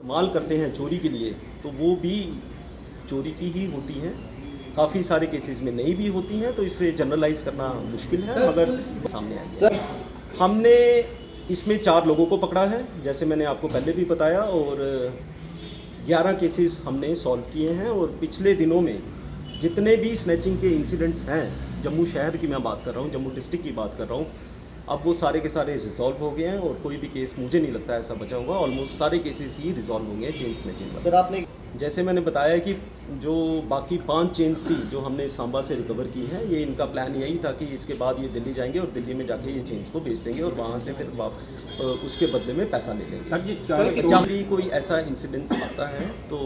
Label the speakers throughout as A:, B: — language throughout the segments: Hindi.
A: इस्तेमाल करते हैं चोरी के लिए तो वो भी चोरी की ही होती हैं। काफ़ी सारे केसेस में नहीं भी होती हैं, तो इसे जनरलाइज करना मुश्किल है, मगर सामने आई
B: सर
A: हमने इसमें 4 लोगों को पकड़ा है, जैसे मैंने आपको पहले भी बताया, और 11 केसेस हमने सॉल्व किए हैं। और पिछले दिनों में जितने भी स्नैचिंग के इंसिडेंट्स हैं, जम्मू शहर की मैं बात कर रहा हूँ, जम्मू डिस्ट्रिक्ट की बात कर रहा हूँ, अब वो सारे के सारे रिजॉल्व हो गए हैं और कोई भी केस मुझे नहीं लगता ऐसा बचा होगा। ऑलमोस्ट सारे केसेस ही रिजॉल्व होंगे चेन स्नैचिंग
B: सर आपने
A: जैसे मैंने बताया कि जो बाकी 5 चेन्स थी जो हमने सांबा से रिकवर की हैं, ये इनका प्लान यही था कि इसके बाद ये दिल्ली जाएंगे और दिल्ली में जाके ये चेन्स को बेच देंगे और वहाँ से फिर उसके बदले में पैसा ले लेंगे।
B: सर
A: जब भी कोई ऐसा इंसिडेंस आता है तो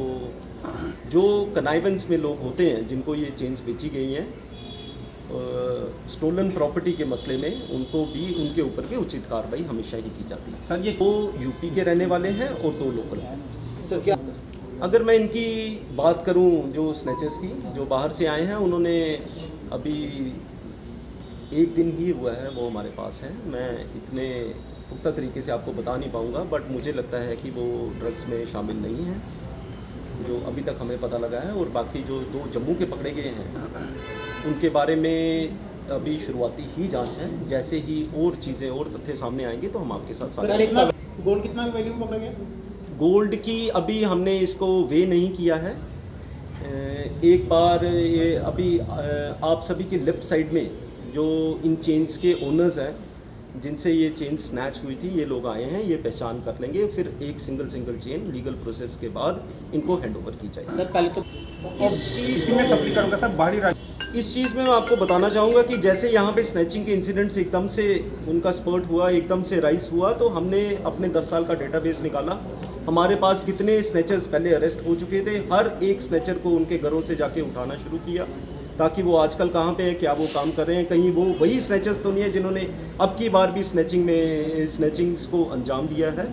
A: जो कनाइवेंस में लोग होते हैं जिनको ये चेन्स बेची गई हैं, स्टोलन प्रॉपर्टी के मसले में उनको भी उनके ऊपर की उचित कार्रवाई हमेशा ही की जाती है।
B: सर ये
A: 2 यूपी के रहने वाले हैं और 2 लोकल हैं।
B: सर क्या
A: अगर मैं इनकी बात करूं, जो स्नैचर्स की जो बाहर से आए हैं, उन्होंने अभी 1 दिन ही हुआ है वो हमारे पास हैं। मैं इतने पुख्ता तरीके से आपको बता नहीं पाऊंगा, बट मुझे लगता है कि वो ड्रग्स में शामिल नहीं हैं जो अभी तक हमें पता लगा है। और बाकी जो 2 जम्मू के पकड़े गए हैं उनके बारे में अभी शुरुआती ही जांच है। जैसे ही और चीज़ें और तथ्य सामने आएंगे तो हम आपके साथ साझा
B: गोल्ड कितना वैल्यू में पकड़ा गया?
A: गोल्ड की अभी हमने इसको वे नहीं किया है। एक बार ये अभी आप सभी की लेफ्ट साइड में जो इन चेन्स के ओनर्स हैं जिनसे ये चेन स्नैच हुई थी, ये लोग आए हैं, ये पहचान कर लेंगे, फिर एक सिंगल चेन लीगल प्रोसेस के बाद इनको हैंड ओवर की जाएगी।
B: सर पहले तो
A: इस चीज़ में मैं आपको बताना चाहूँगा कि जैसे यहाँ पे स्नैचिंग के इंसिडेंट्स एकदम से उनका स्पर्ट हुआ, एकदम से राइज हुआ, तो हमने अपने 10 साल का डेटाबेस निकाला। हमारे पास कितने स्नैचर्स पहले अरेस्ट हो चुके थे, हर एक स्नैचर को उनके घरों से जाके उठाना शुरू किया ताकि वो आजकल कहाँ पे है, क्या वो काम कर रहे हैं, कहीं वो वही स्नैचर्स तो नहीं है जिन्होंने अब की बार भी स्नैचिंग्स को अंजाम दिया है।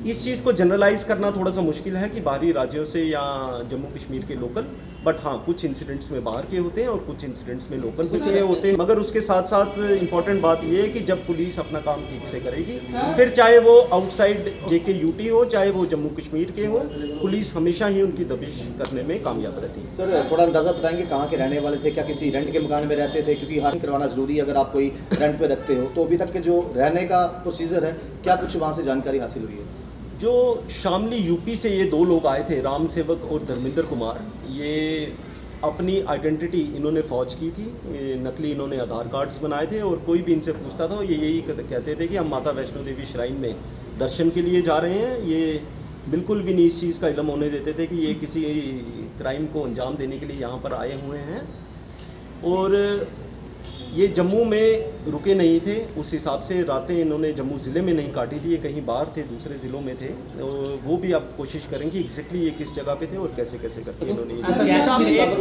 A: इस चीज़ को जनरलाइज करना थोड़ा सा मुश्किल है कि बाहरी राज्यों से या जम्मू कश्मीर के लोकल, बट हाँ कुछ इंसिडेंट्स में बाहर के होते हैं और कुछ इंसिडेंट्स में लोकल के होते हैं। मगर उसके साथ साथ इम्पॉर्टेंट बात यह है कि जब पुलिस अपना काम ठीक से करेगी, फिर चाहे वो आउटसाइड जेके यूटी हो, चाहे वो जम्मू कश्मीर के हो, पुलिस हमेशा ही उनकी दबिश करने में कामयाब रहती है।
B: सर थोड़ा अंदाजा बताएंगे कहाँ के रहने वाले थे, क्या किसी रेंट के मकान में रहते थे? क्योंकि हासिल करवाना जरूरी है अगर आप कोई रेंट पे रखते हो। तो अभी तक के जो रहने का प्रोसीजर है, क्या कुछ वहाँ से जानकारी हासिल हुई है?
A: जो शामली यूपी से ये 2 लोग आए थे, राम सेवक और धर्मेंद्र कुमार, ये अपनी आइडेंटिटी इन्होंने फौज की थी, नकली इन्होंने आधार कार्ड्स बनाए थे और कोई भी इनसे पूछता था ये यही कहते थे कि हम माता वैष्णो देवी श्राइन में दर्शन के लिए जा रहे हैं। ये बिल्कुल भी नहीं इस चीज़ का इल्म होने देते थे कि ये किसी क्राइम को अंजाम देने के लिए यहाँ पर आए हुए हैं। और ये जम्मू में रुके नहीं थे, उस हिसाब से रातें इन्होंने जम्मू ज़िले में नहीं काटी थी, ये कहीं बाहर थे, दूसरे ज़िलों में थे। और वो भी आप कोशिश करेंगे एग्जैक्टली ये किस जगह पे थे और कैसे कैसे करके इन्होंने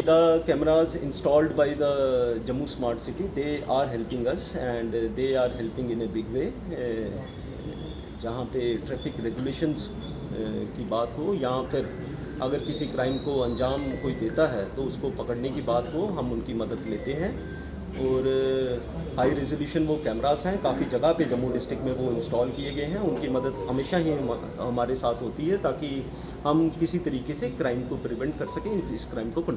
A: the cameras installed by the Jammu smart city, they are helping us and they are helping in a big way. जहाँ पे ट्रैफिक रेगुलेशंस की बात हो या फिर अगर किसी क्राइम को अंजाम कोई देता है तो उसको पकड़ने की बात हो, हम उनकी मदद लेते हैं। और हाई रेजोल्यूशन वो कैमरास हैं, काफ़ी जगह पे जम्मू डिस्ट्रिक्ट में वो इंस्टॉल किए गए हैं। उनकी मदद हमेशा ही हमारे साथ होती है ताकि हम किसी तरीके से क्राइम को प्रिवेंट कर सकें, इस क्राइम को कंट्रोल